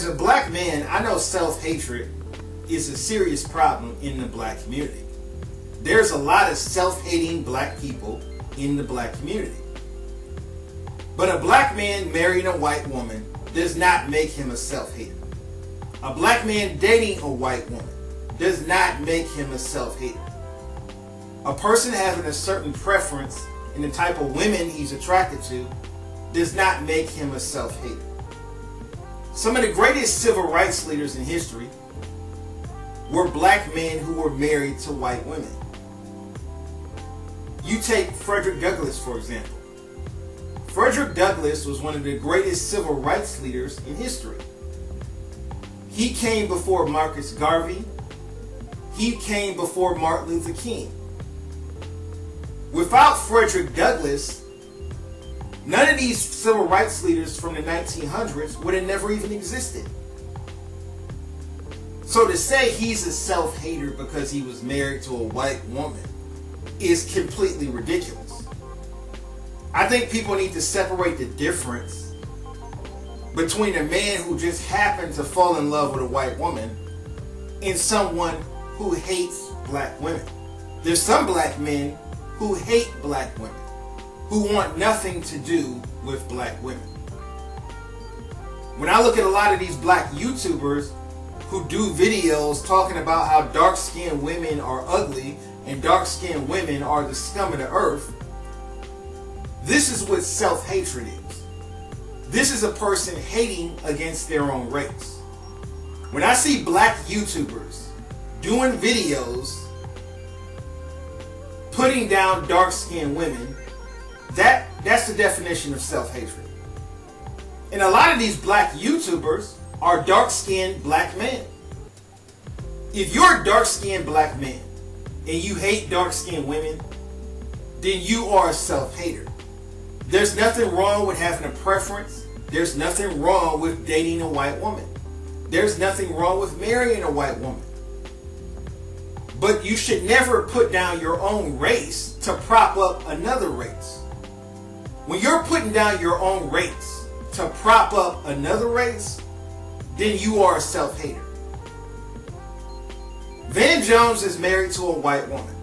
As a black man, I know self-hatred is a serious problem in the black community. There's a lot of self-hating black people in the black community. But a black man marrying a white woman does not make him a self-hater. A black man dating a white woman does not make him a self-hater. A person having a certain preference in the type of women he's attracted to does not make him a self-hater. Some of the greatest civil rights leaders in history were black men who were married to white women. You take Frederick Douglass, for example. Frederick Douglass was one of the greatest civil rights leaders in history. He came before Marcus Garvey. He came before Martin Luther King. Without Frederick Douglass, none of these civil rights leaders from the 1900s would have never even existed. So to say he's a self-hater because he was married to a white woman is completely ridiculous. I think people need to separate the difference between a man who just happened to fall in love with a white woman and someone who hates black women. There's some black men who hate black women, who want nothing to do with black women. When I look at a lot of these black YouTubers who do videos talking about how dark-skinned women are ugly and dark-skinned women are the scum of the earth, this is what self-hatred is. This is a person hating against their own race. When I see black YouTubers doing videos putting down dark-skinned women, that's the definition of self-hatred. And a lot of these black YouTubers are dark-skinned black men. If you're a dark-skinned black man and you hate dark-skinned women, then you are a self-hater. There's nothing wrong with having a preference. There's nothing wrong with dating a white woman. There's nothing wrong with marrying a white woman. But you should never put down your own race to prop up another race. When you're putting down your own race to prop up another race, then you are a self-hater. Van Jones is married to a white woman,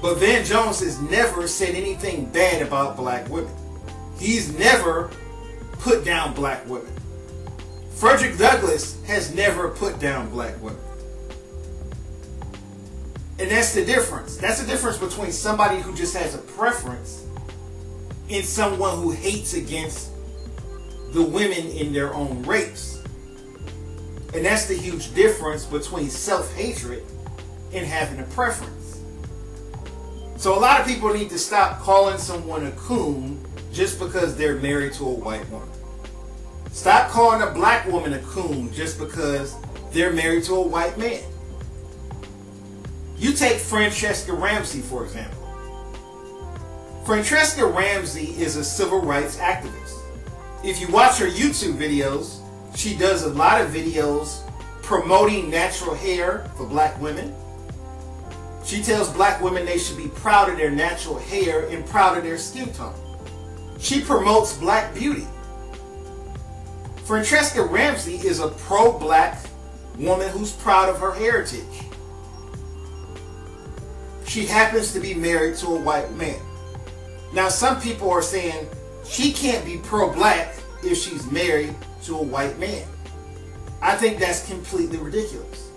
but Van Jones has never said anything bad about black women. He's never put down black women. Frederick Douglass has never put down black women. And that's the difference. That's the difference between somebody who just has a preference and someone who hates against the women in their own race. And that's the huge difference between self-hatred and having a preference. So a lot of people need to stop calling someone a coon just because they're married to a white woman. Stop calling a black woman a coon just because they're married to a white man. You take Franchesca Ramsey, for example. Franchesca Ramsey is a civil rights activist. If you watch her YouTube videos, she does a lot of videos promoting natural hair for black women. She tells black women they should be proud of their natural hair and proud of their skin tone. She promotes black beauty. Franchesca Ramsey is a pro-black woman who's proud of her heritage. She happens to be married to a white man. Now some people are saying she can't be pro-black if she's married to a white man. I think that's completely ridiculous.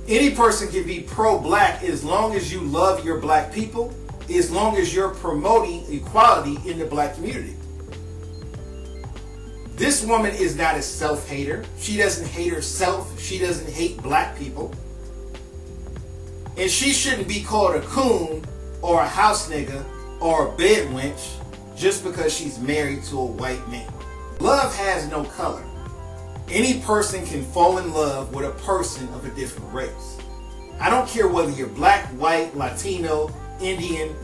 Any person can be pro-black as long as you love your black people, as long as you're promoting equality in the black community. This woman is not a self-hater. She doesn't hate herself. She doesn't hate black people. And she shouldn't be called a coon or a house nigga or a bed wench just because she's married to a white man. Love has no color. Any person can fall in love with a person of a different race. I don't care whether you're black, white, Latino, Indian.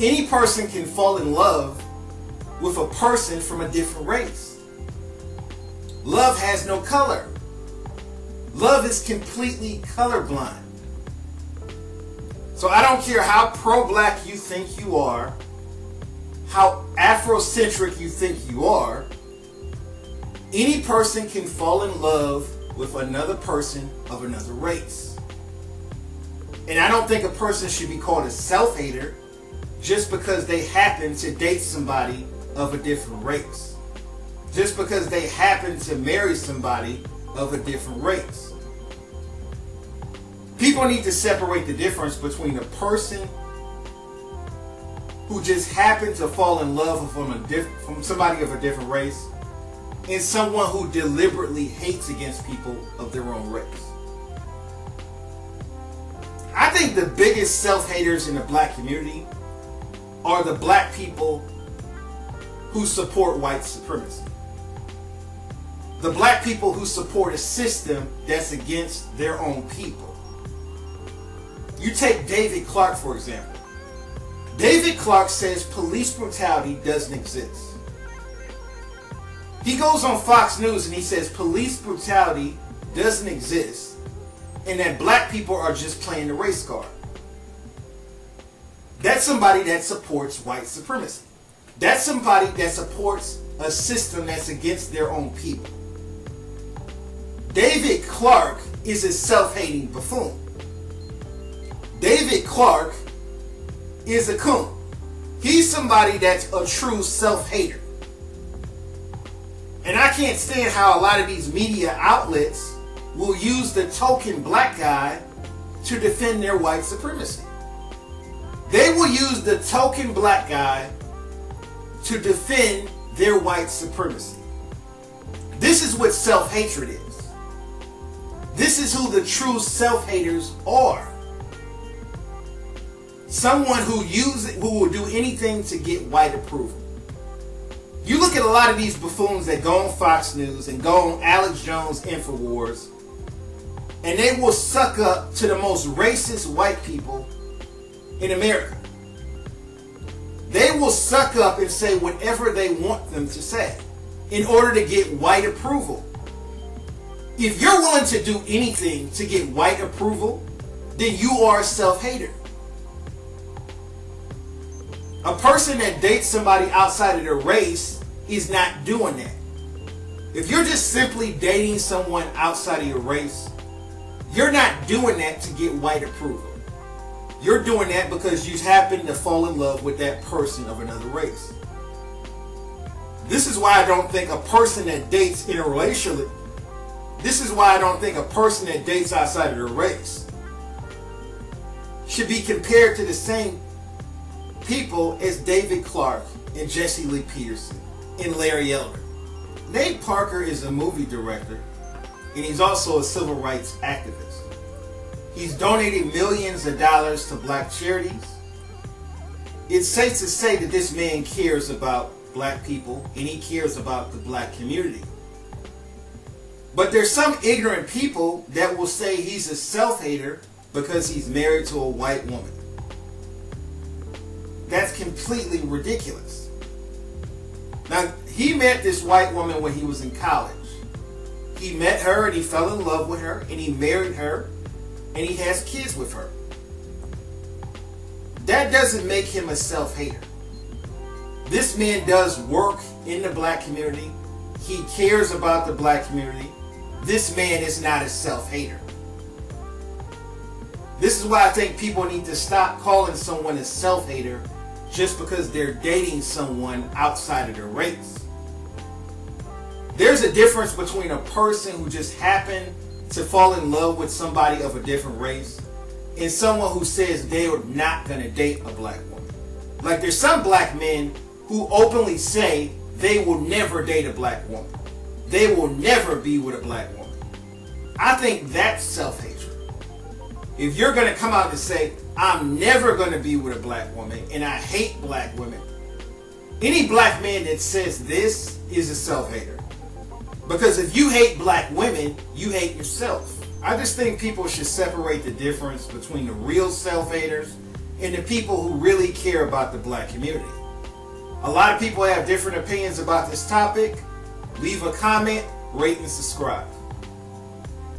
Any person can fall in love with a person from a different race. Love has no color. Love is completely colorblind. So I don't care how pro-black you think you are, how Afrocentric you think you are, any person can fall in love with another person of another race. And I don't think a person should be called a self-hater just because they happen to date somebody of a different race. Just because they happen to marry somebody of a different race. People need to separate the difference between a person who just happened to fall in love from somebody of a different race and someone who deliberately hates against people of their own race. I think the biggest self-haters in the black community are the black people who support white supremacy. The black people who support a system that's against their own people. You take David Clarke, for example. David Clarke says police brutality doesn't exist. He goes on Fox News and he says police brutality doesn't exist and that black people are just playing the race card. That's somebody that supports white supremacy. That's somebody that supports a system that's against their own people. David Clarke is a self-hating buffoon. David Clarke is a coon. He's somebody that's a true self-hater. And I can't stand how a lot of these media outlets will use the token black guy to defend their white supremacy. They will use the token black guy to defend their white supremacy. This is what self-hatred is. This is who the true self-haters are. Someone who will do anything to get white approval. You look at a lot of these buffoons that go on Fox News and go on Alex Jones Infowars, and they will suck up to the most racist white people in America. They will suck up and say whatever they want them to say in order to get white approval. If you're willing to do anything to get white approval, then you are a self-hater. A person that dates somebody outside of their race is not doing that. If you're just simply dating someone outside of your race, you're not doing that to get white approval. You're doing that because you happen to fall in love with that person of another race. This is why I don't think a person that dates interracially, this is why I don't think a person that dates outside of their race should be compared to the same people as David Clarke and Jesse Lee Peterson and Larry Elder. Nate Parker is a movie director and he's also a civil rights activist. He's donated millions of dollars to black charities. It's safe to say that this man cares about black people and he cares about the black community. But there's some ignorant people that will say he's a self-hater because he's married to a white woman. That's completely ridiculous. Now, he met this white woman when he was in college. He met her and he fell in love with her and he married her and he has kids with her. That doesn't make him a self-hater. This man does work in the black community. He cares about the black community. This man is not a self-hater. This is why I think people need to stop calling someone a self-hater just because they're dating someone outside of their race. There's a difference between a person who just happened to fall in love with somebody of a different race and someone who says they are not going to date a black woman. Like there's some black men who openly say they will never date a black woman. They will never be with a black woman. I think that's self-hatred. If you're going to come out and say, I'm never going to be with a black woman and I hate black women, any black man that says this is a self-hater. Because if you hate black women, you hate yourself. I just think people should separate the difference between the real self-haters and the people who really care about the black community. A lot of people have different opinions about this topic. Leave a comment, rate, and subscribe.